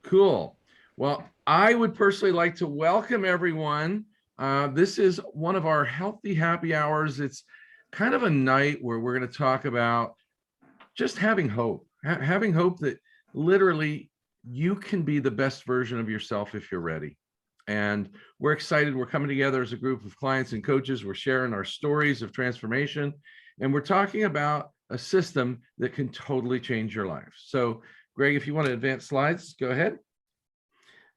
Cool. Well, I would personally like to welcome everyone. This is one of our healthy happy hours. It's kind of a night where we're going to talk about just having hope, having hope that literally you can be the best version of yourself if you're ready. And we're excited. We're coming together as a group of clients and coaches. We're sharing our stories of transformation, and we're talking about a system that can totally change your life. So, Greg, if you want to advance slides, go ahead.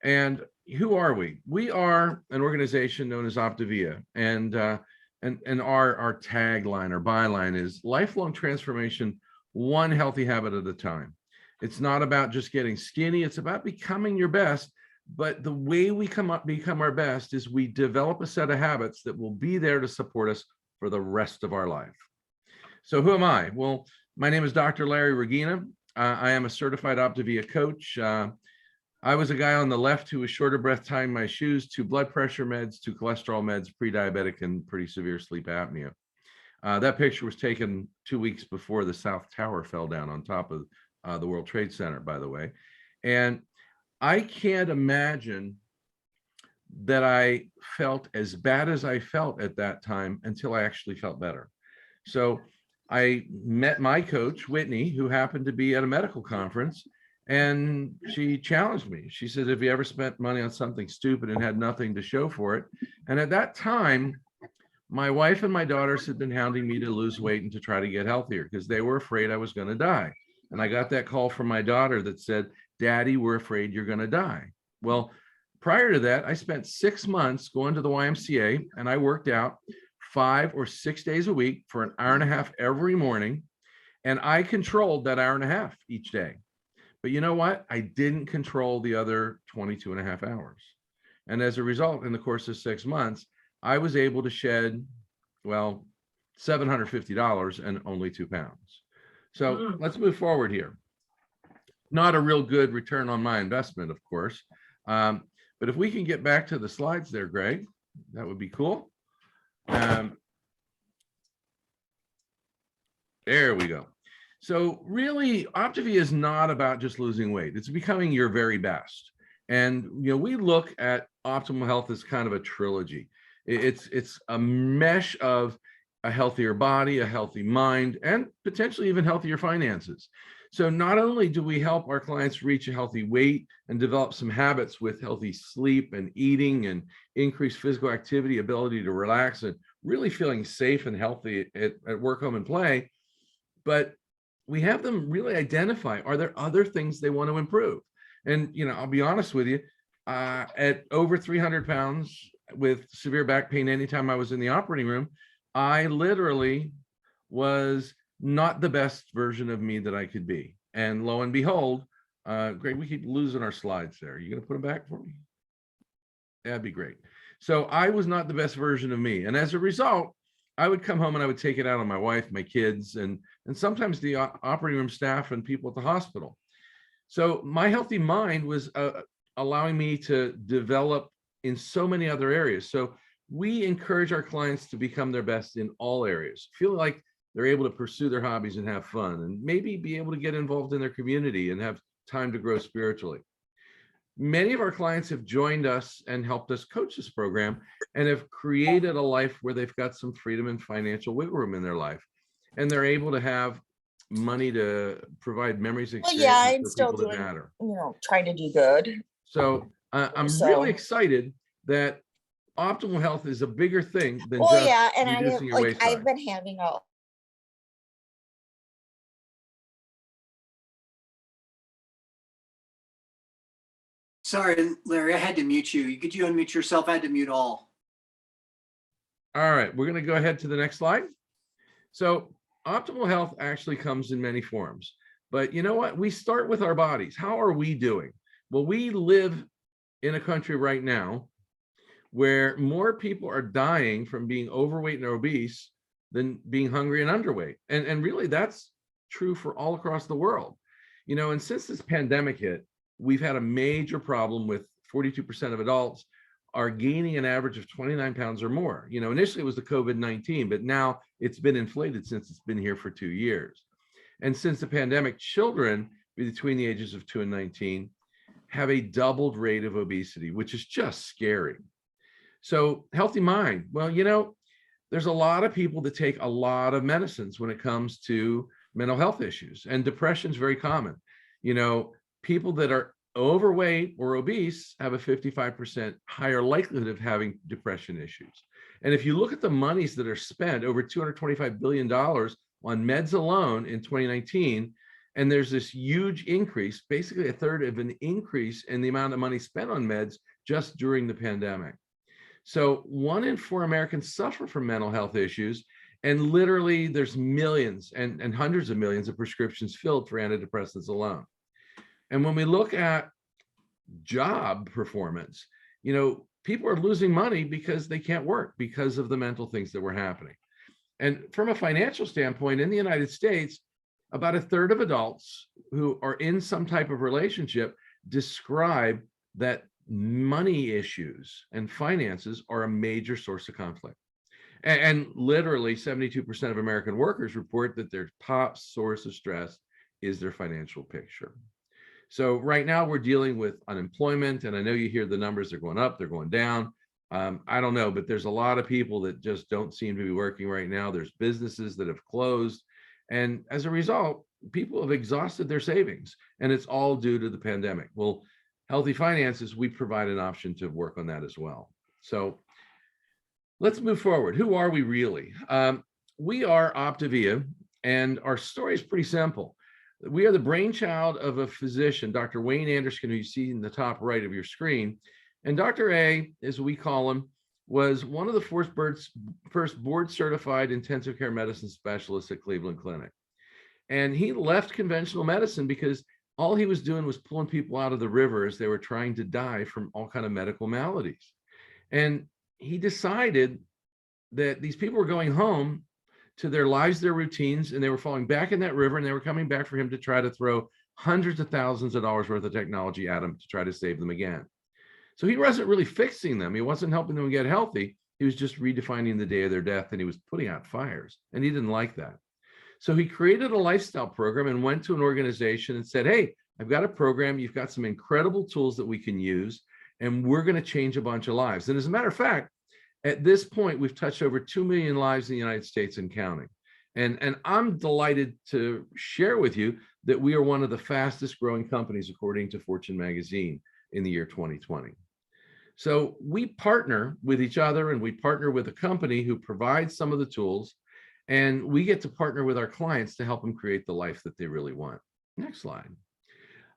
And who are we? We are an organization known as Optavia, and our tagline or byline is lifelong transformation, one healthy habit at a time. It's not about just getting skinny, it's about becoming your best. But the way we become our best is we develop a set of habits that will be there to support us for the rest of our life. So who am I? Well, my name is Dr. Larry Rogina. I am a certified Optavia coach. I was a guy on the left who was short of breath tying my shoes, 2 blood pressure meds, 2 cholesterol meds, pre-diabetic, and pretty severe sleep apnea. That picture was taken 2 weeks before the South Tower fell down on top of the World Trade Center, by the way. And I can't imagine that I felt as bad as I felt at that time until I actually felt better. So I met my coach, Whitney, who happened to be at a medical conference, and she challenged me. She said, have you ever spent money on something stupid and had nothing to show for it? And at that time, my wife and my daughters had been hounding me to lose weight and to try to get healthier because they were afraid I was going to die. And I got that call from my daughter that said, Daddy, we're afraid you're going to die. Well, prior to that, I spent 6 months going to the YMCA, and I worked out 5 or 6 days a week for an hour and a half every morning. And I controlled that hour and a half each day. But you know what? I didn't control the other 22 and a half hours. And as a result, in the course of 6 months, I was able to shed, well, $750 and only 2 pounds. So let's move forward here. Not a real good return on my investment, of course. But if we can get back to the slides there, Greg, that would be cool. There we go. So really, Optavia is not about just losing weight. It's becoming your very best. And we look at optimal health as kind of a trilogy. It's a mesh of a healthier body, a healthy mind, and potentially even healthier finances. So not only do we help our clients reach a healthy weight and develop some habits with healthy sleep and eating and increased physical activity, ability to relax, and really feeling safe and healthy at work, home, and play, but we have them really identify, are there other things they want to improve? And, I'll be honest with you, at over 300 pounds with severe back pain, anytime I was in the operating room, I literally was not the best version of me that I could be. And lo and behold, Greg, we keep losing our slides there. Are you going to put them back for me? That'd be great. So I was not the best version of me. And as a result, I would come home and I would take it out on my wife, my kids, and sometimes the operating room staff and people at the hospital. So my healthy mind was allowing me to develop in so many other areas. So we encourage our clients to become their best in all areas, feel like they're able to pursue their hobbies and have fun, and maybe be able to get involved in their community and have time to grow spiritually. Many of our clients have joined us and helped us coach this program and have created a life where they've got some freedom and financial wiggle room in their life. And they're able to have money to provide memories and experiences for people that matter. Trying to do good. So I'm really excited that optimal health is a bigger thing than just reducing your waist size. I've been having a Sorry, Larry, I had to mute you. Could you unmute yourself? I had to mute all. All right, we're going to go ahead to the next slide. So optimal health actually comes in many forms. But you know what? We start with our bodies. How are we doing? Well, we live in a country right now where more people are dying from being overweight and obese than being hungry and underweight. And really, that's true for all across the world. And since this pandemic hit, we've had a major problem with 42% of adults are gaining an average of 29 pounds or more. Initially it was the COVID-19, but now it's been inflated since it's been here for 2 years. And since the pandemic, children between the ages of 2 and 19 have a doubled rate of obesity, which is just scary. So healthy mind, well, there's a lot of people that take a lot of medicines when it comes to mental health issues, and depression is very common. People that are overweight or obese have a 55% higher likelihood of having depression issues. And if you look at the monies that are spent, over $225 billion on meds alone in 2019, and there's this huge increase, basically a third of an increase in the amount of money spent on meds just during the pandemic. So 1 in 4 Americans suffer from mental health issues, and literally there's millions and hundreds of millions of prescriptions filled for antidepressants alone. And when we look at job performance, people are losing money because they can't work because of the mental things that were happening. And from a financial standpoint, in the United States, about a third of adults who are in some type of relationship describe that money issues and finances are a major source of conflict. And literally 72% of American workers report that their top source of stress is their financial picture. So right now we're dealing with unemployment, and I know you hear the numbers, they're going up, they're going down. I don't know, but there's a lot of people that just don't seem to be working right now. There's businesses that have closed. And as a result, people have exhausted their savings, and it's all due to the pandemic. Well, Healthy Finances, we provide an option to work on that as well. So let's move forward. Who are we really? We are Optavia, and our story is pretty simple. We are the brainchild of a physician, Dr. Wayne Anderson, who you see in the top right of your screen. And Dr. A, as we call him, was one of the first board-certified intensive care medicine specialists at Cleveland Clinic. And he left conventional medicine because all he was doing was pulling people out of the river as they were trying to die from all kinds of medical maladies. And he decided that these people were going home to their lives, their routines, and they were falling back in that river, and they were coming back for him to try to throw hundreds of thousands of dollars worth of technology at them to try to save them again. So he wasn't really fixing them. He wasn't helping them get healthy. He was just redefining the day of their death, and he was putting out fires, and he didn't like that. So he created a lifestyle program and went to an organization and said, hey, I've got a program. You've got some incredible tools that we can use, and we're going to change a bunch of lives. And as a matter of fact, at this point, we've touched over 2 million lives in the United States and counting. And I'm delighted to share with you that we are one of the fastest growing companies, according to Fortune magazine, in the year 2020. So we partner with each other, and we partner with a company who provides some of the tools, and we get to partner with our clients to help them create the life that they really want. Next slide.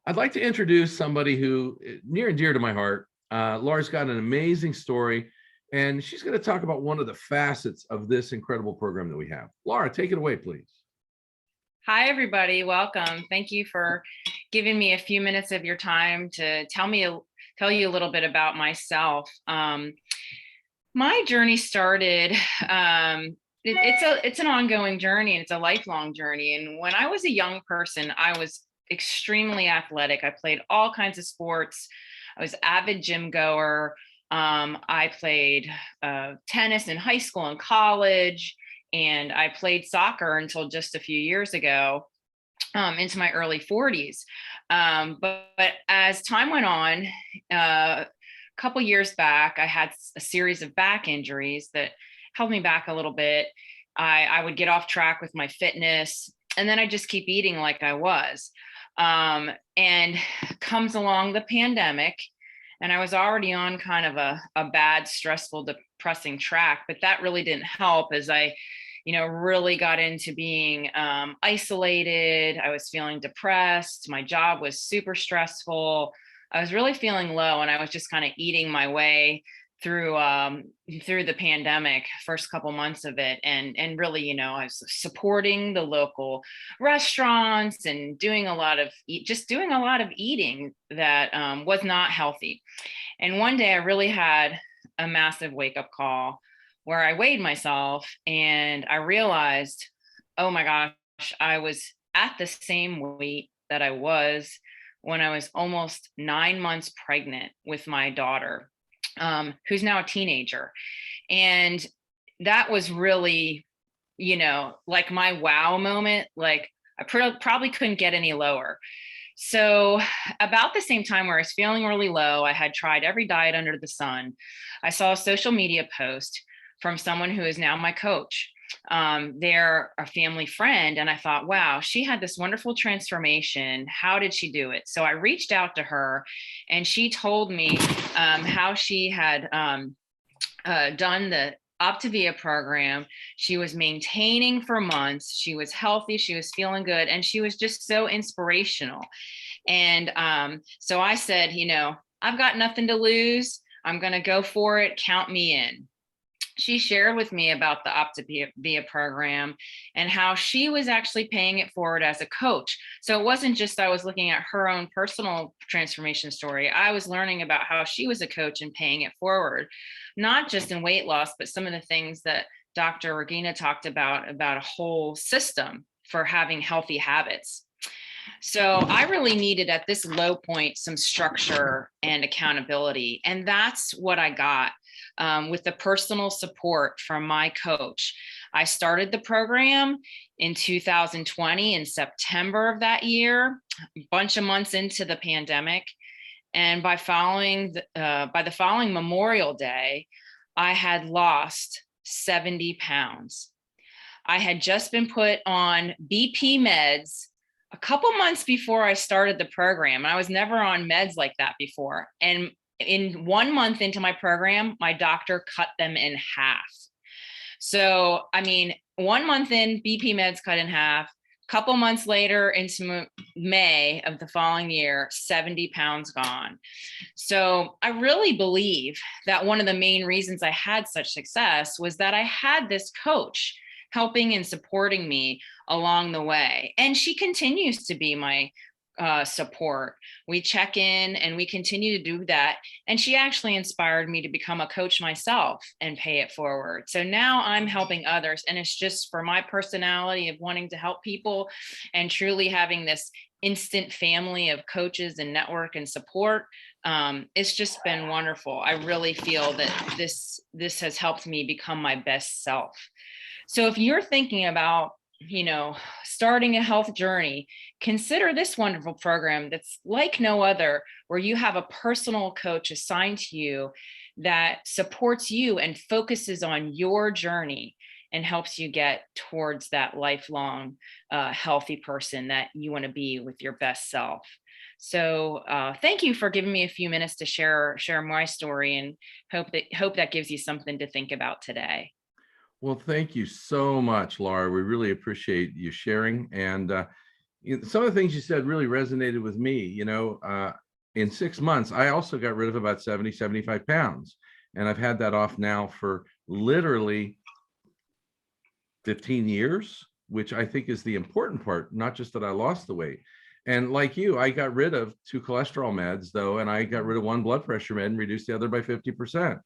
I'd like to introduce somebody who near and dear to my heart. Laura's got an amazing story, and she's going to talk about one of the facets of this incredible program that we have. Laura, take it away, please. Hi, everybody. Welcome. Thank you for giving me a few minutes of your time to tell you a little bit about myself. My journey started, it's an ongoing journey, and it's a lifelong journey. And when I was a young person, I was extremely athletic. I played all kinds of sports. I was avid gym goer. I played tennis in high school and college, and I played soccer until just a few years ago, into my early 40s. But as time went on, a couple years back, I had a series of back injuries that held me back a little bit. I would get off track with my fitness, and then I just keep eating like I was. And comes along the pandemic, and I was already on kind of a bad, stressful, depressing track, but that really didn't help as I, really got into being isolated. I was feeling depressed. My job was super stressful. I was really feeling low, and I was just kind of eating my way through the pandemic, first couple months of it. And really, I was supporting the local restaurants and doing a lot of eating that was not healthy. And one day I really had a massive wake up call where I weighed myself, and I realized, oh my gosh, I was at the same weight that I was when I was almost 9 months pregnant with my daughter, who's now a teenager. And that was really, like my wow moment. Like I probably couldn't get any lower. So about the same time where I was feeling really low, I had tried every diet under the sun. I saw a social media post from someone who is now my coach. They're a family friend. And I thought, wow, she had this wonderful transformation. How did she do it? So I reached out to her and she told me how she had done the Optavia program. She was maintaining for months. She was healthy. She was feeling good. And she was just so inspirational. And so I said, I've got nothing to lose. I'm going to go for it. Count me in. She shared with me about the Optavia program and how she was actually paying it forward as a coach. So it wasn't just I was looking at her own personal transformation story. I was learning about how she was a coach and paying it forward, not just in weight loss, but some of the things that Dr. Rogina talked about a whole system for having healthy habits. So I really needed at this low point some structure and accountability. And that's what I got with the personal support from my coach. I started the program in 2020 in September of that year, a bunch of months into the pandemic. And by the following Memorial Day, I had lost 70 pounds. I had just been put on BP meds a couple months before I started the program. I was never on meds like that before. And in 1 month into my program, my doctor cut them in half. So, 1 month in, BP meds cut in half. Couple months later into May of the following year, 70 pounds gone. So I really believe that one of the main reasons I had such success was that I had this coach helping and supporting me along the way. And she continues to be my support. We check in and we continue to do that. And she actually inspired me to become a coach myself and pay it forward. So now I'm helping others. And it's just for my personality of wanting to help people and truly having this instant family of coaches and network and support. It's just been wonderful. I really feel that this has helped me become my best self. So if you're thinking about starting a health journey, consider this wonderful program that's like no other, where you have a personal coach assigned to you that supports you and focuses on your journey and helps you get towards that lifelong healthy person that you want to be with your best self. So thank you for giving me a few minutes to share my story, and hope that gives you something to think about today. Well, thank you so much, Laura. We really appreciate you sharing. And some of the things you said really resonated with me. In 6 months, I also got rid of about 70, 75 pounds. And I've had that off now for literally 15 years, which I think is the important part, not just that I lost the weight. And like you, I got rid of 2 cholesterol meds, though, and I got rid of 1 blood pressure med and reduced the other by 50%.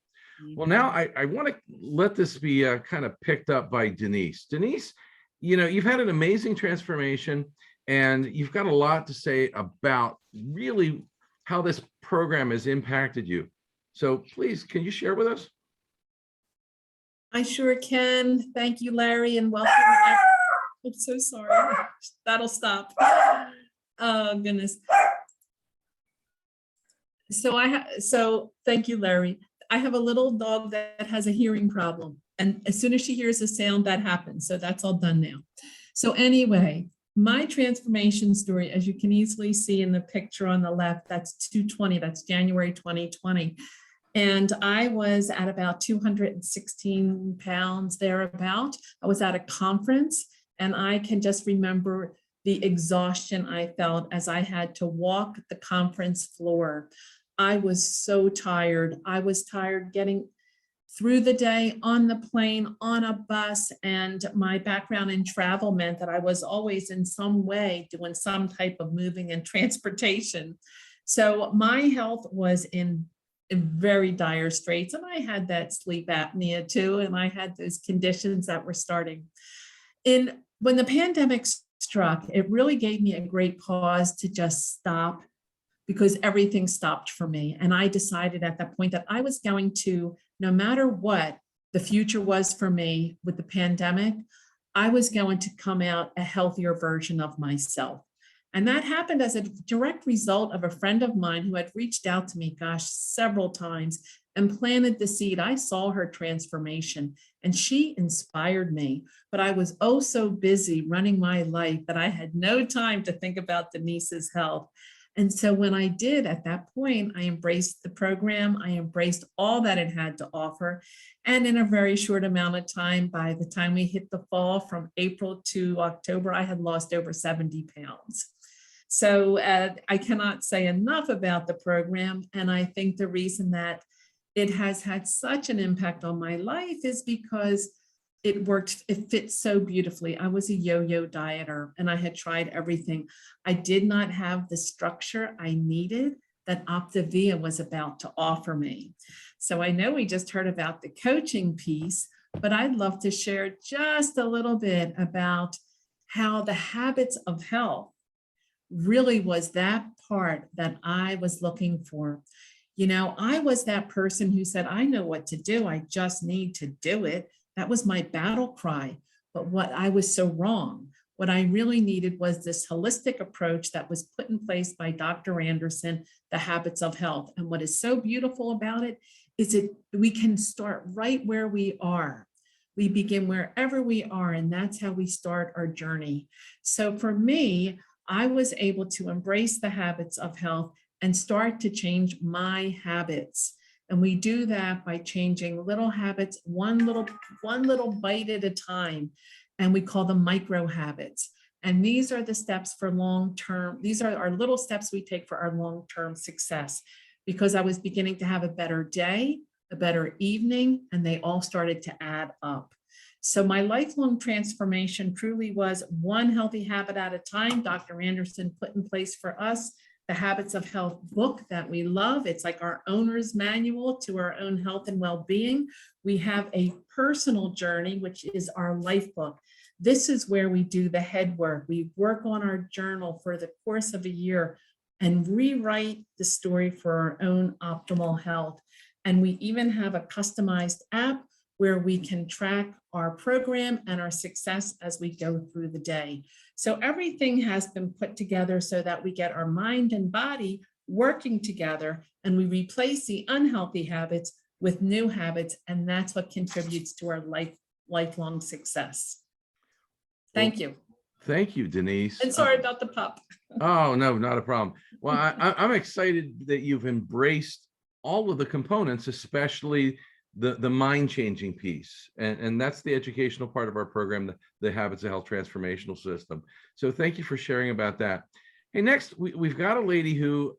Well, now I want to let this be kind of picked up by Denise. Denise, you've had an amazing transformation, and you've got a lot to say about really how this program has impacted you. So please, can you share with us? I sure can. Thank you, Larry, and welcome. I'm so sorry. That'll stop. Oh, goodness. So thank you, Larry. I have a little dog that has a hearing problem. And as soon as she hears a sound, that happens. So that's all done now. So anyway, my transformation story, as you can easily see in the picture on the left, that's 220, that's January 2020. And I was at about 216 pounds thereabout. I was at a conference, and I can just remember the exhaustion I felt as I had to walk the conference floor. I was so tired. I was tired getting through the day on the plane, on a bus, and my background in travel meant that I was always in some way doing some type of moving and transportation. So my health was in very dire straits, and I had that sleep apnea too, and I had those conditions that were starting. When the pandemic struck, it really gave me a great pause to just stop, because everything stopped for me. And I decided at that point that I was going to, no matter what the future was for me with the pandemic, I was going to come out a healthier version of myself. And that happened as a direct result of a friend of mine who had reached out to me, gosh, several times and planted the seed. I saw her transformation and she inspired me, but I was oh so busy running my life that I had no time to think about Denise's health. And so when I did at that point, I embraced the program. I embraced all that it had to offer. And in a very short amount of time, by the time we hit the fall from April to October, I had lost over 70 pounds. So I cannot say enough about the program. And I think the reason that it has had such an impact on my life is because it worked, it fits so beautifully. I was a yo-yo dieter and I had tried everything. I did not have the structure I needed that Optavia was about to offer me. So I know we just heard about the coaching piece, but I'd love to share just a little bit about how the habits of health really was that part that I was looking for. You know, I was that person who said, I know what to do. I just need to do it. That was my battle cry. But what I was so wrong. What I really needed was this holistic approach that was put in place by Dr. Anderson, the habits of health. And what is so beautiful about it is we can start right where we are. We begin wherever we are, and that's how we start our journey. So for me, I was able to embrace the habits of health and start to change my habits. And we do that by changing little habits, one little bite at a time. And we call them micro habits. And these are the steps for long-term. These are our little steps we take for our long-term success, because I was beginning to have a better day, a better evening, and they all started to add up. So my lifelong transformation truly was one healthy habit at a time. Dr. Anderson put in place for us the Habits of Health book that we love. It's like our owner's manual to our own health and well-being. We have a personal journey, which is our life book. This is where we do the head work. We work on our journal for the course of a year and rewrite the story for our own optimal health. And we even have a customized app where we can track our program and our success as we go through the day. So everything has been put together so that we get our mind and body working together, and we replace the unhealthy habits with new habits, and that's what contributes to our lifelong success. Thank you. Thank you, Denise. And sorry about the pup. Oh, no, not a problem. Well, I'm excited that you've embraced all of the components, especially the mind-changing piece. And that's the educational part of our program, the Habits of Health Transformational System. So thank you for sharing about that. Hey, next, we've got a lady who,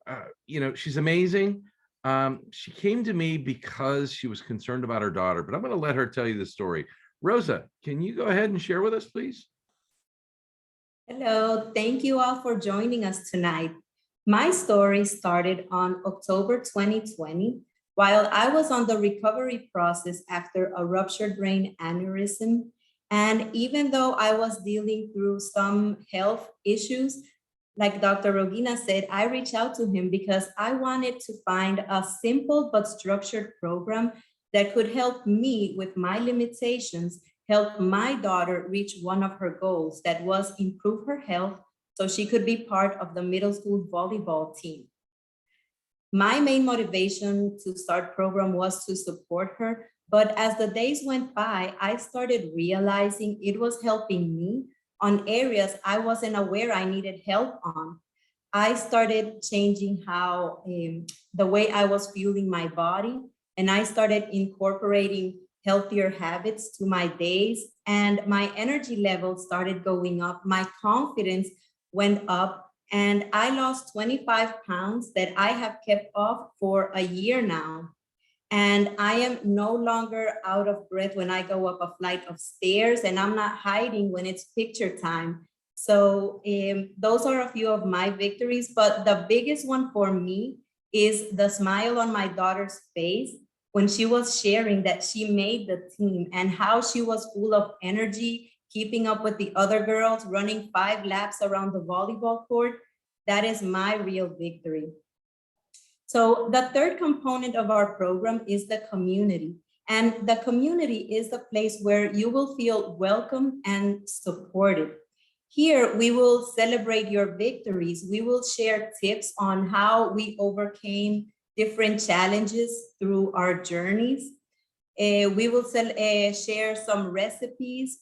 she's amazing. She came to me because she was concerned about her daughter, but I'm going to let her tell you the story. Rosa, can you go ahead and share with us, please? Hello, thank you all for joining us tonight. My story started on October 2020, while I was on the recovery process after a ruptured brain aneurysm. And even though I was dealing through some health issues, like Dr. Rogina said, I reached out to him because I wanted to find a simple but structured program that could help me with my limitations, help my daughter reach one of her goals, that was improve her health so she could be part of the middle school volleyball team. My main motivation to start program was to support her, but as the days went by, I started realizing it was helping me on areas I wasn't aware I needed help on. I started changing how the way I was fueling my body, and I started incorporating healthier habits to my days, and my energy levels started going up. My confidence went up, and I lost 25 pounds that I have kept off for a year now. And I am no longer out of breath when I go up a flight of stairs, and I'm not hiding when it's picture time. So those are a few of my victories, but the biggest one for me is the smile on my daughter's face when she was sharing that she made the team, and how she was full of energy, keeping up with the other girls, running 5 laps around the volleyball court. That is my real victory. So the third component of our program is the community. And the community is the place where you will feel welcome and supported. Here, we will celebrate your victories. We will share tips on how we overcame different challenges through our journeys. We will share some recipes.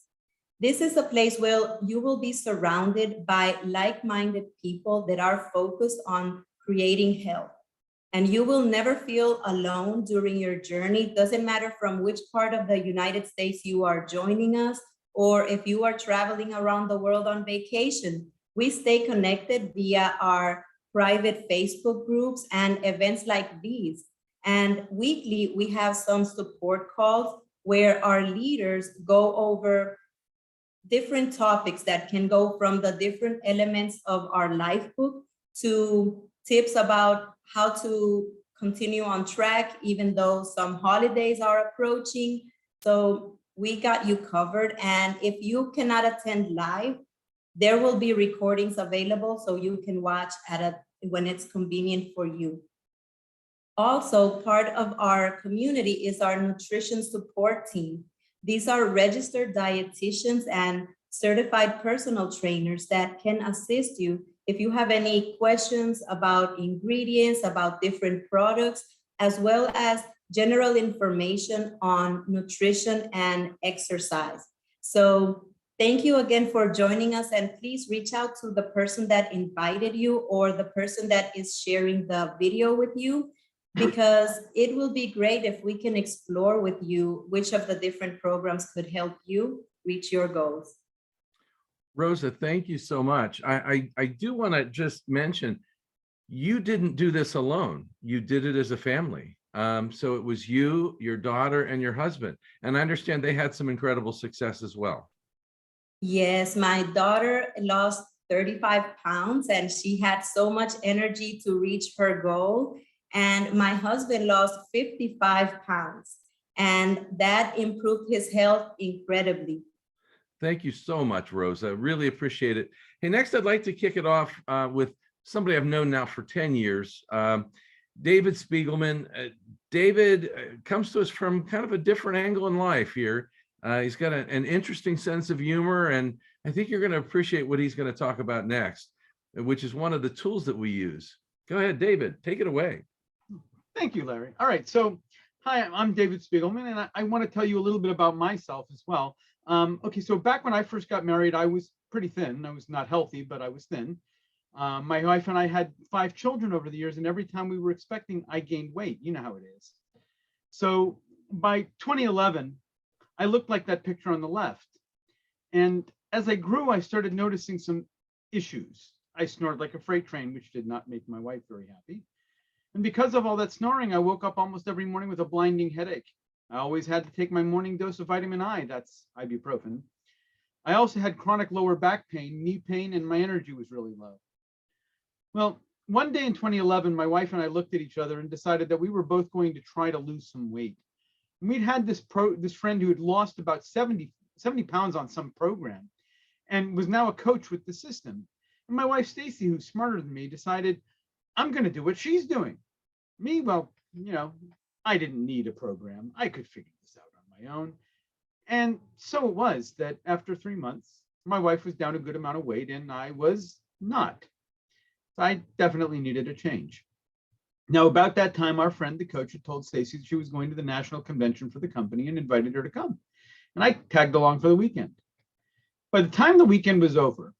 This is a place where you will be surrounded by like-minded people that are focused on creating health. And you will never feel alone during your journey. Doesn't matter from which part of the United States you are joining us, or if you are traveling around the world on vacation. We stay connected via our private Facebook groups and events like these. And weekly, we have some support calls where our leaders go over different topics that can go from the different elements of our life book to tips about how to continue on track, even though some holidays are approaching. So we got you covered. And if you cannot attend live, there will be recordings available so you can watch when it's convenient for you. Also, part of our community is our nutrition support team. These are registered dietitians and certified personal trainers that can assist you if you have any questions about ingredients, about different products, as well as general information on nutrition and exercise. So thank you again for joining us, and please reach out to the person that invited you or the person that is sharing the video with you, because it will be great if we can explore with you which of the different programs could help you reach your goals. Rosa, thank you so much. I do want to just mention, you didn't do this alone. You did it as a family. So it was you, your daughter, and your husband. And I understand they had some incredible success as well. Yes, my daughter lost 35 pounds and she had so much energy to reach her goal. And my husband lost 55 pounds and that improved his health incredibly. Thank you so much, Rosa. Really appreciate it. Hey, next I'd like to kick it off with somebody I've known now for 10 years, David Spiegelman. David comes to us from kind of a different angle in life here. He's got an interesting sense of humor, and I think you're going to appreciate what he's going to talk about next, which is one of the tools that we use. Go ahead, David, take it away. Thank you, Larry. All right, so hi, I'm David Spiegelman, and I want to tell you a little bit about myself as well. Okay, so back when I first got married, I was pretty thin. I was not healthy, but I was thin. My wife and I had 5 children over the years, and every time we were expecting, I gained weight. You know how it is. So by 2011, I looked like that picture on the left. And as I grew, I started noticing some issues. I snored like a freight train, which did not make my wife very happy. And because of all that snoring, I woke up almost every morning with a blinding headache. I always had to take my morning dose of vitamin I, that's ibuprofen. I also had chronic lower back pain, knee pain, and my energy was really low. Well, one day in 2011, my wife and I looked at each other and decided that we were both going to try to lose some weight. And we'd had this friend who had lost about 70 pounds on some program and was now a coach with the system. And my wife, Stacy, who's smarter than me, decided, I'm going to do what she's doing. Me, well, you know, I didn't need a program. I could figure this out on my own. And so it was that after 3 months, my wife was down a good amount of weight and I was not. So I definitely needed a change. Now, about that time, our friend, the coach, had told Stacy she was going to the national convention for the company and invited her to come. And I tagged along for the weekend. By the time the weekend was over,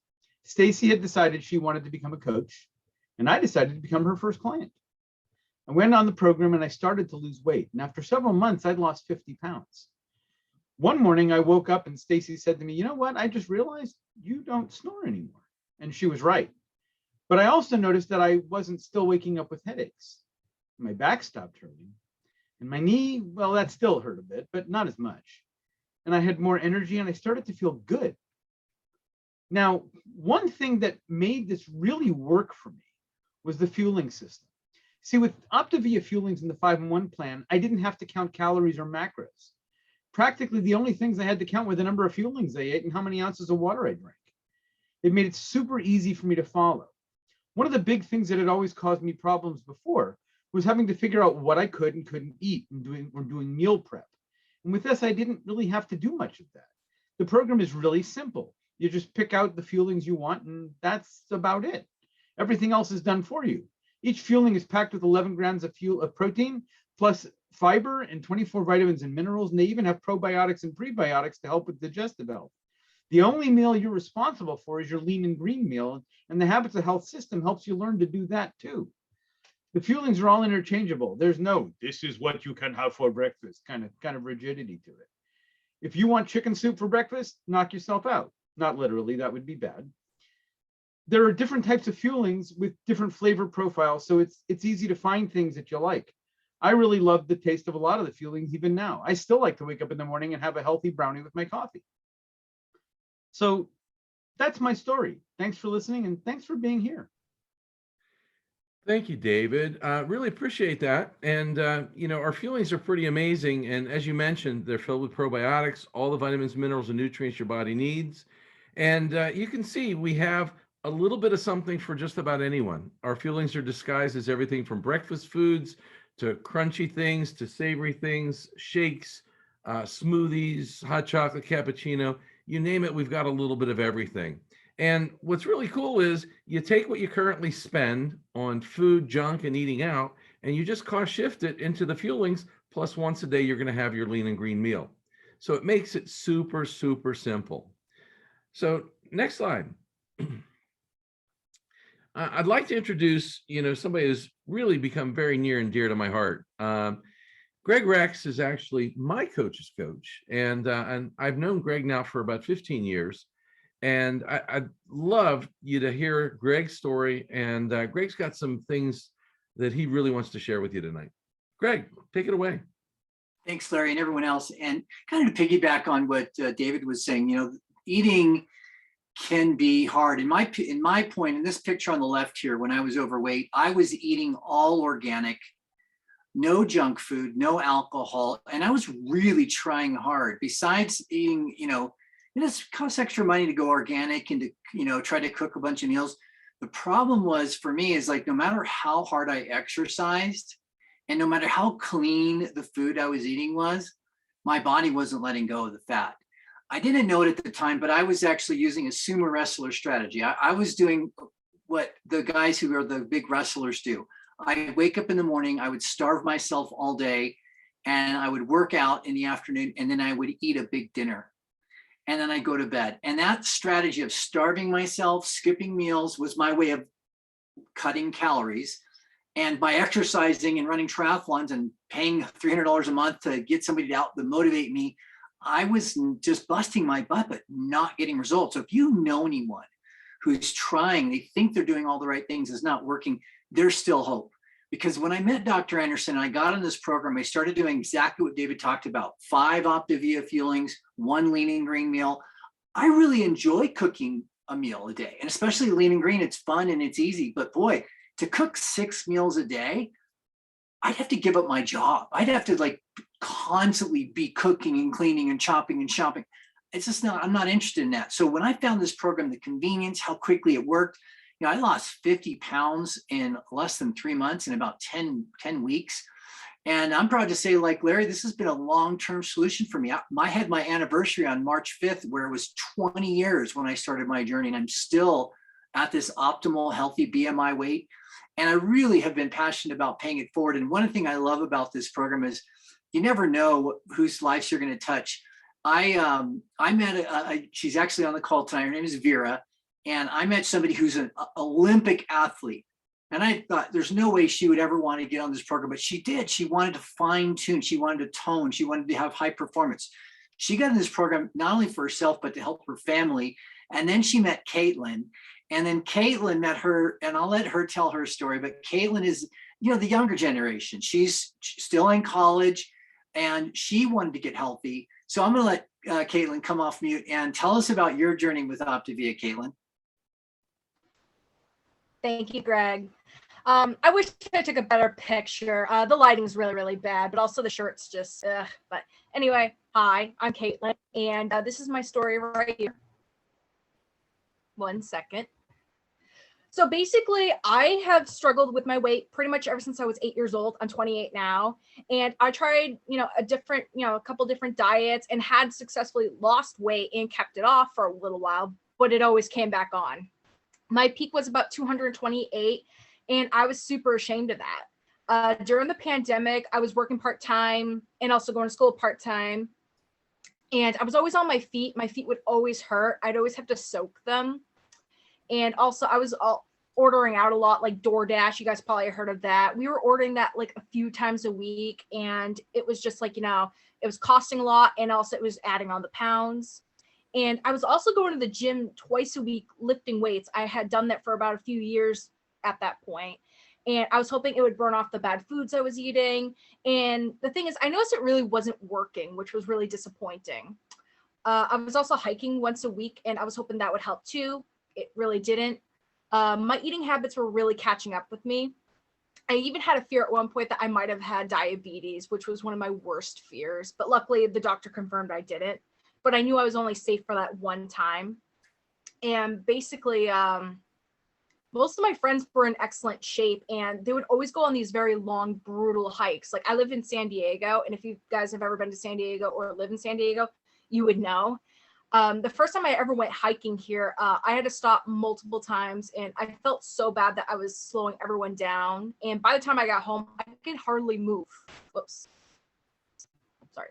Stacy had decided she wanted to become a coach, and I decided to become her first client. I went on the program and I started to lose weight. And after several months, I'd lost 50 pounds. One morning I woke up and Stacy said to me, you know what? I just realized you don't snore anymore. And she was right. But I also noticed that I wasn't still waking up with headaches. My back stopped hurting. And my knee, well, that still hurt a bit, but not as much. And I had more energy and I started to feel good. Now, one thing that made this really work for me was the fueling system. See, with Optavia fuelings in the 5-in-1 plan, I didn't have to count calories or macros. Practically the only things I had to count were the number of fuelings I ate and how many ounces of water I drank. It made it super easy for me to follow. One of the big things that had always caused me problems before was having to figure out what I could and couldn't eat and doing meal prep. And with this, I didn't really have to do much of that. The program is really simple. You just pick out the fuelings you want, and that's about it. Everything else is done for you. Each fueling is packed with 11 grams of protein, plus fiber and 24 vitamins and minerals, and they even have probiotics and prebiotics to help with digestive health. The only meal you're responsible for is your lean and green meal, and the Habits of Health system helps you learn to do that too. The fuelings are all interchangeable. There's no, this is what you can have for breakfast, kind of rigidity to it. If you want chicken soup for breakfast, knock yourself out. Not literally, that would be bad. There are different types of fuelings with different flavor profiles, so it's easy to find things that you like. I really love the taste of a lot of the fuelings even now. I still like to wake up in the morning and have a healthy brownie with my coffee. So that's my story. Thanks for listening, and thanks for being here. Thank you, David. Really appreciate that. And, our fuelings are pretty amazing. And as you mentioned, they're filled with probiotics, all the vitamins, minerals, and nutrients your body needs. And you can see we have a little bit of something for just about anyone. Our fuelings are disguised as everything from breakfast foods to crunchy things to savory things, shakes, smoothies, hot chocolate, cappuccino, you name it, we've got a little bit of everything. And what's really cool is you take what you currently spend on food, junk, and eating out, and you just cost shift it into the fuelings, plus once a day, you're going to have your lean and green meal. So it makes it super, super simple. So next slide. I'd like to introduce, somebody who's really become very near and dear to my heart. Greg Rex is actually my coach's coach, and I've known Greg now for about 15 years. And I'd love you to hear Greg's story. And Greg's got some things that he really wants to share with you tonight. Greg, take it away. Thanks, Larry, and everyone else. And kind of to piggyback on what David was saying, eating can be hard. In my point, in this picture on the left here, when I was overweight, I was eating all organic, no junk food, no alcohol, and I was really trying hard. Besides eating, it costs extra money to go organic and to, try to cook a bunch of meals. The problem was for me is like, no matter how hard I exercised and no matter how clean the food I was eating was, my body wasn't letting go of the fat. I didn't know it at the time, but I was actually using a sumo wrestler strategy. I was doing what the guys who are the big wrestlers do. I wake up in the morning, I would starve myself all day, and I would work out in the afternoon, and then I would eat a big dinner. And then I go to bed. And that strategy of starving myself, skipping meals was my way of cutting calories. And by exercising and running triathlons and paying $300 a month to get somebody out to motivate me, I was just busting my butt, but not getting results. So if you know anyone who's trying, they think they're doing all the right things, is not working, there's still hope. Because when I met Dr. Anderson, I got on this program, I started doing exactly what David talked about, 5 Optavia fuelings, 1 lean and green meal. I really enjoy cooking a meal a day, and especially lean and green, it's fun and it's easy, but boy, to cook 6 meals a day, I'd have to give up my job. I'd have to constantly be cooking and cleaning and chopping and shopping. It's just I'm not interested in that. So when I found this program, the convenience, how quickly it worked, I lost 50 pounds in less than 3 months, in about 10 weeks. And I'm proud to say, like Larry, this has been a long-term solution for me. I had my anniversary on March 5th, where it was 20 years when I started my journey, and I'm still at this optimal, healthy BMI weight. And I really have been passionate about paying it forward. And one thing I love about this program is you never know whose lives you're going to touch. I met she's actually on the call tonight. Her name is Vera. And I met somebody who's an Olympic athlete. And I thought there's no way she would ever want to get on this program, but she did. She wanted to fine tune. She wanted to tone. She wanted to have high performance. She got in this program not only for herself, but to help her family. And then she met Kaitlyn. And then Kaitlyn met her, and I'll let her tell her story, but Kaitlyn is, the younger generation. She's still in college and she wanted to get healthy. So I'm going to let Kaitlyn come off mute and tell us about your journey with Optavia, Kaitlyn. Thank you, Greg. I wish I took a better picture. The lighting's really, really bad, but also the shirt's just, but anyway, hi, I'm Kaitlyn, and this is my story right here. 1 second. So basically, I have struggled with my weight pretty much ever since I was 8 years old. I'm 28 now, and I tried, a couple different diets and had successfully lost weight and kept it off for a little while. but it always came back on. My peak was about 228, and I was super ashamed of that. During the pandemic, I was working part-time and also going to school part-time. And I was always on my feet. My feet would always hurt. I'd always have to soak them. And also I was ordering out a lot, like DoorDash. You guys probably heard of that. We were ordering that like a few times a week. And it was just like, you know, it was costing a lot. And also it was adding on the pounds. And I was also going to the gym twice a week, lifting weights. I had done that for about a few years at that point. And I was hoping it would burn off the bad foods I was eating. And the thing is, I noticed it really wasn't working, which was really disappointing. I was also hiking once a week, and I was hoping that would help too. It really didn't. My eating habits were really catching up with me. I even had a fear at one point that I might have had diabetes, which was one of my worst fears. But luckily, the doctor confirmed I didn't. But I knew I was only safe for that one time. And basically, most of my friends were in excellent shape, and they would always go on these very long, brutal hikes. Like I live in San Diego, and if you guys have ever been to San Diego or live in San Diego, you would know. The first time I ever went hiking here, I had to stop multiple times, and I felt so bad that I was slowing everyone down. And by the time I got home, I could hardly move. Whoops. Sorry.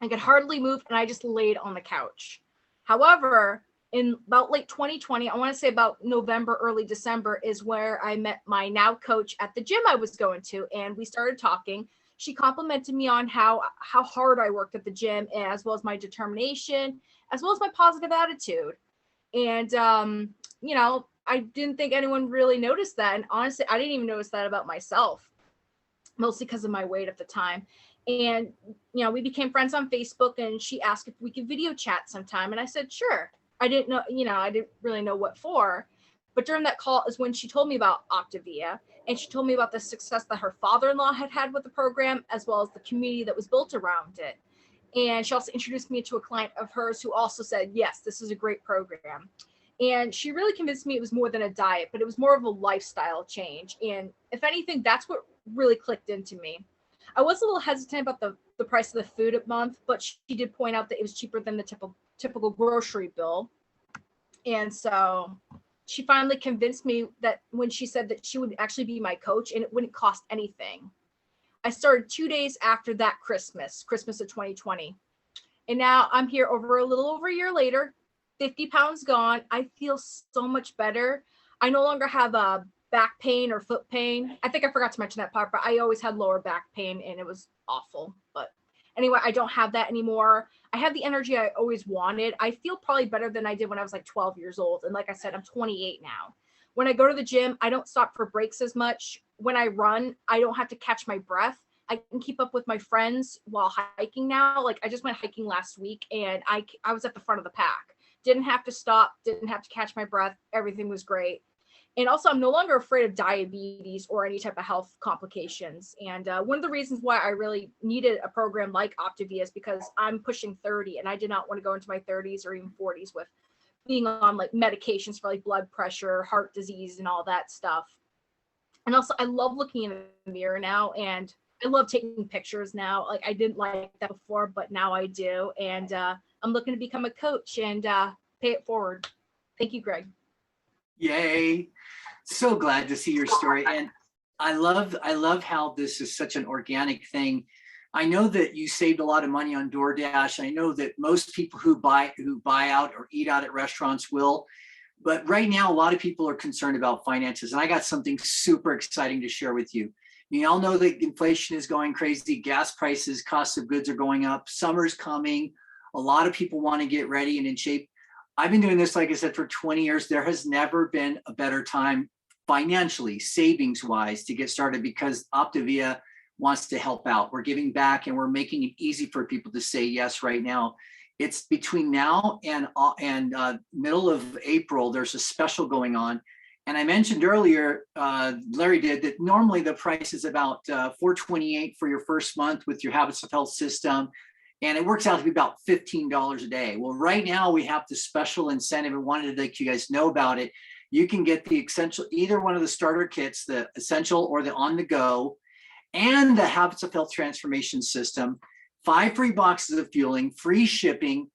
I could hardly move, and I just laid on the couch. However, in about late 2020, I want to say about November, early December is where I met my now coach at the gym I was going to, and we started talking. She complimented me on how hard I worked at the gym, as well as my determination, as well as my positive attitude. And, you know, I didn't think anyone really noticed that. And honestly, I didn't even notice that about myself, mostly because of my weight at the time. And, you know, we became friends on Facebook, and she asked if we could video chat sometime. And I said, sure. I didn't know, you know, I didn't really know what for. But during that call is when she told me about Optavia, and she told me about the success that her father-in-law had had with the program, as well as the community that was built around it. And she also introduced me to a client of hers who also said, yes, this is a great program. And she really convinced me it was more than a diet, but it was more of a lifestyle change. And if anything, that's what really clicked into me. I was a little hesitant about the price of the food a month, but she did point out that it was cheaper than the typical grocery bill. And so she finally convinced me that when she said that she would actually be my coach and it wouldn't cost anything. I started 2 days after that Christmas of 2020. And now I'm here a little over a year later, 50 pounds gone. I feel so much better. I no longer have a back pain or foot pain. I think I forgot to mention that part, but I always had lower back pain and it was awful. But anyway, I don't have that anymore. I have the energy I always wanted. I feel probably better than I did when I was like 12 years old. And like I said, I'm 28 now. When I go to the gym, I don't stop for breaks as much. When I run, I don't have to catch my breath. I can keep up with my friends while hiking now. Like I just went hiking last week, and I was at the front of the pack. Didn't have to stop, didn't have to catch my breath. Everything was great. And also, I'm no longer afraid of diabetes or any type of health complications. And one of the reasons why I really needed a program like Optavia is because I'm pushing 30, and I did not want to go into my 30s or even 40s with being on like medications for like blood pressure, heart disease, and all that stuff. And also, I love looking in the mirror now, and I love taking pictures now. Like I didn't like that before, but now I do. And I'm looking to become a coach and pay it forward. Thank you, Greg. Yay. So glad to see your story. And I love how this is such an organic thing. I know that you saved a lot of money on DoorDash. I know that most people who buy out or eat out at restaurants will, but right now a lot of people are concerned about finances. And I got something super exciting to share with you. You all know that inflation is going crazy. Gas prices, costs of goods are going up. Summer's coming. A lot of people want to get ready and in shape. I've been doing this, like I said, for 20 years. There has never been a better time financially, savings wise, to get started, because Optavia wants to help out. We're giving back, and we're making it easy for people to say yes right now. It's between now and middle of April. There's a special going on. And I mentioned earlier, Larry did, that normally the price is about $428 for your first month with your Habits of Health system. And it works out to be about $15 a day. Well, right now we have the special incentive. I wanted to let you guys know about it. You can get the essential, either one of the starter kits, the essential or the on the go, and the Habits of Health transformation system, 5 free boxes of fueling, free shipping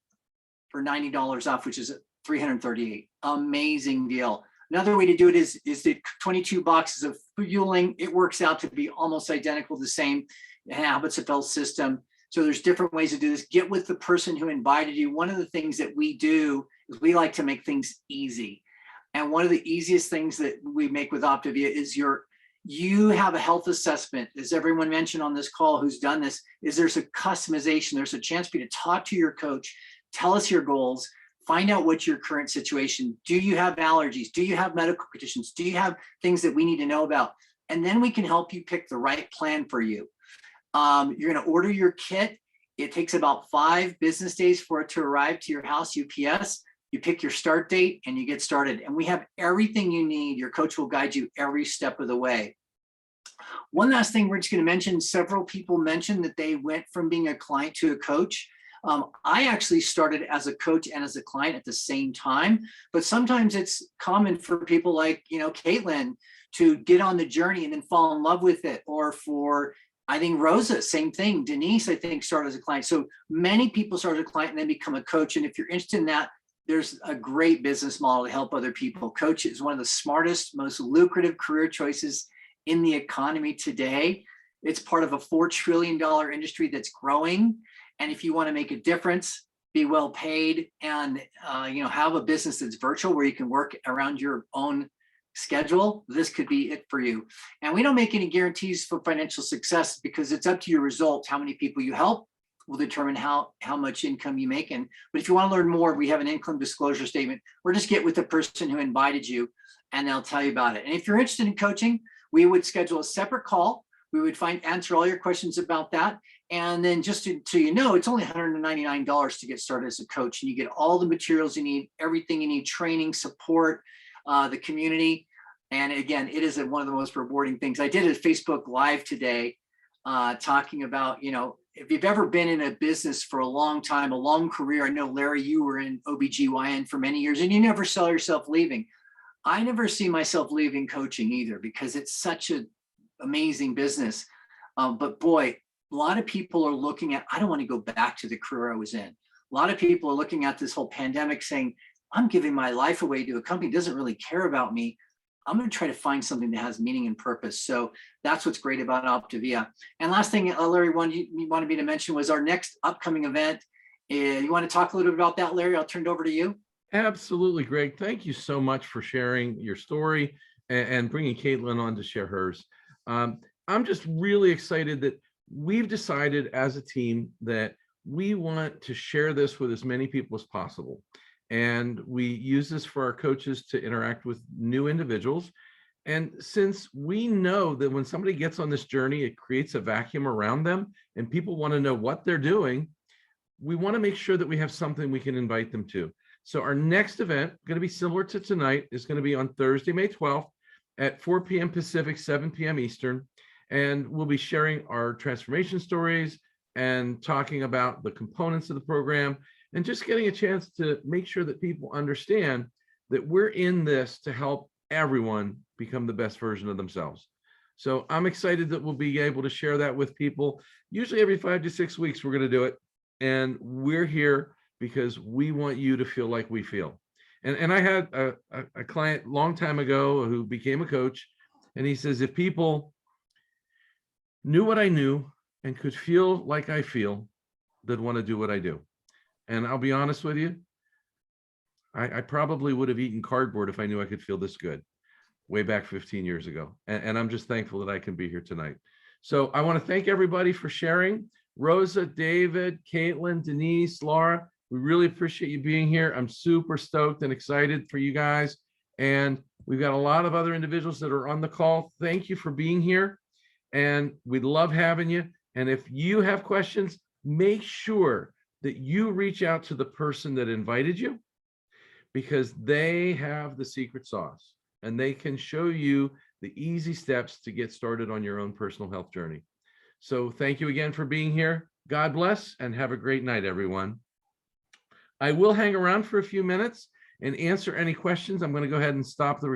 for $90 off, which is $338. Amazing deal. Another way to do it is the 22 boxes of fueling. It works out to be almost identical, the same habits of health system. So there's different ways to do this. Get with the person who invited you. One of the things that we do is we like to make things easy. And one of the easiest things that we make with Optavia is you have a health assessment, as everyone mentioned on this call who's done this, is there's a customization. There's a chance for you to talk to your coach, tell us your goals, find out what's your current situation. Do you have allergies? Do you have medical conditions? Do you have things that we need to know about? And then we can help you pick the right plan for you. You're going to order your kit. It takes about 5 business days for it to arrive to your house, UPS. You pick your start date and you get started. And we have everything you need. Your coach will guide you every step of the way. One last thing we're just going to mention, several people mentioned that they went from being a client to a coach. I actually started as a coach and as a client at the same time, but sometimes it's common for people like, Kaitlyn to get on the journey and then fall in love with it. Or for, I think Rosa, same thing. Denise, I think, started as a client. So many people start as a client and then become a coach. And if you're interested in that, there's a great business model to help other people. Coach is one of the smartest, most lucrative career choices in the economy today. It's part of a $4 trillion industry that's growing. And if you want to make a difference, be well paid, and have a business that's virtual where you can work around your own schedule, this could be it for you. And we don't make any guarantees for financial success because it's up to your results. How many people you help will determine how much income you make. But if you want to learn more, we have an income disclosure statement, or just get with the person who invited you and they'll tell you about it. And if you're interested in coaching, we would schedule a separate call. We would answer all your questions about that. And then just so you know, it's only $199 to get started as a coach. And you get all the materials you need, everything you need, training, support, the community. And again, it is one of the most rewarding things. I did a Facebook Live today talking about, if you've ever been in a business for a long time, a long career. I know, Larry, you were in OBGYN for many years and you never saw yourself leaving. I never see myself leaving coaching either, because it's such an amazing business. But boy, a lot of people are looking at, I don't want to go back to the career I was in. A lot of people are looking at this whole pandemic saying, I'm giving my life away to a company that doesn't really care about me. I'm going to try to find something that has meaning and purpose. So that's what's great about Optavia. And last thing, Larry, you wanted me to mention was our next upcoming event. You want to talk a little bit about that, Larry? I'll turn it over to you. Absolutely, Greg. Thank you so much for sharing your story and bringing Kaitlyn on to share hers. I'm just really excited that we've decided as a team that we want to share this with as many people as possible. And we use this for our coaches to interact with new individuals. And since we know that when somebody gets on this journey, it creates a vacuum around them and people want to know what they're doing, we want to make sure that we have something we can invite them to. So our next event, going to be similar to tonight, is going to be on Thursday, May 12th at 4 p.m. Pacific, 7 p.m. Eastern. And we'll be sharing our transformation stories and talking about the components of the program and just getting a chance to make sure that people understand that we're in this to help everyone become the best version of themselves. So I'm excited that we'll be able to share that with people. Usually every 5 to 6 weeks, we're going to do it. And we're here because we want you to feel like we feel. And I had a client a long time ago who became a coach, and he says, if people knew what I knew and could feel like I feel, they'd want to do what I do. And I'll be honest with you, I probably would have eaten cardboard if I knew I could feel this good way back 15 years ago. And I'm just thankful that I can be here tonight. So I want to thank everybody for sharing. Rosa, David, Kaitlyn, Denise, Laura, we really appreciate you being here. I'm super stoked and excited for you guys. And we've got a lot of other individuals that are on the call. Thank you for being here. And we'd love having you. And if you have questions, make sure that you reach out to the person that invited you, because they have the secret sauce and they can show you the easy steps to get started on your own personal health journey. So thank you again for being here. God bless and have a great night, everyone. I will hang around for a few minutes and answer any questions. I'm going to go ahead and stop the recording.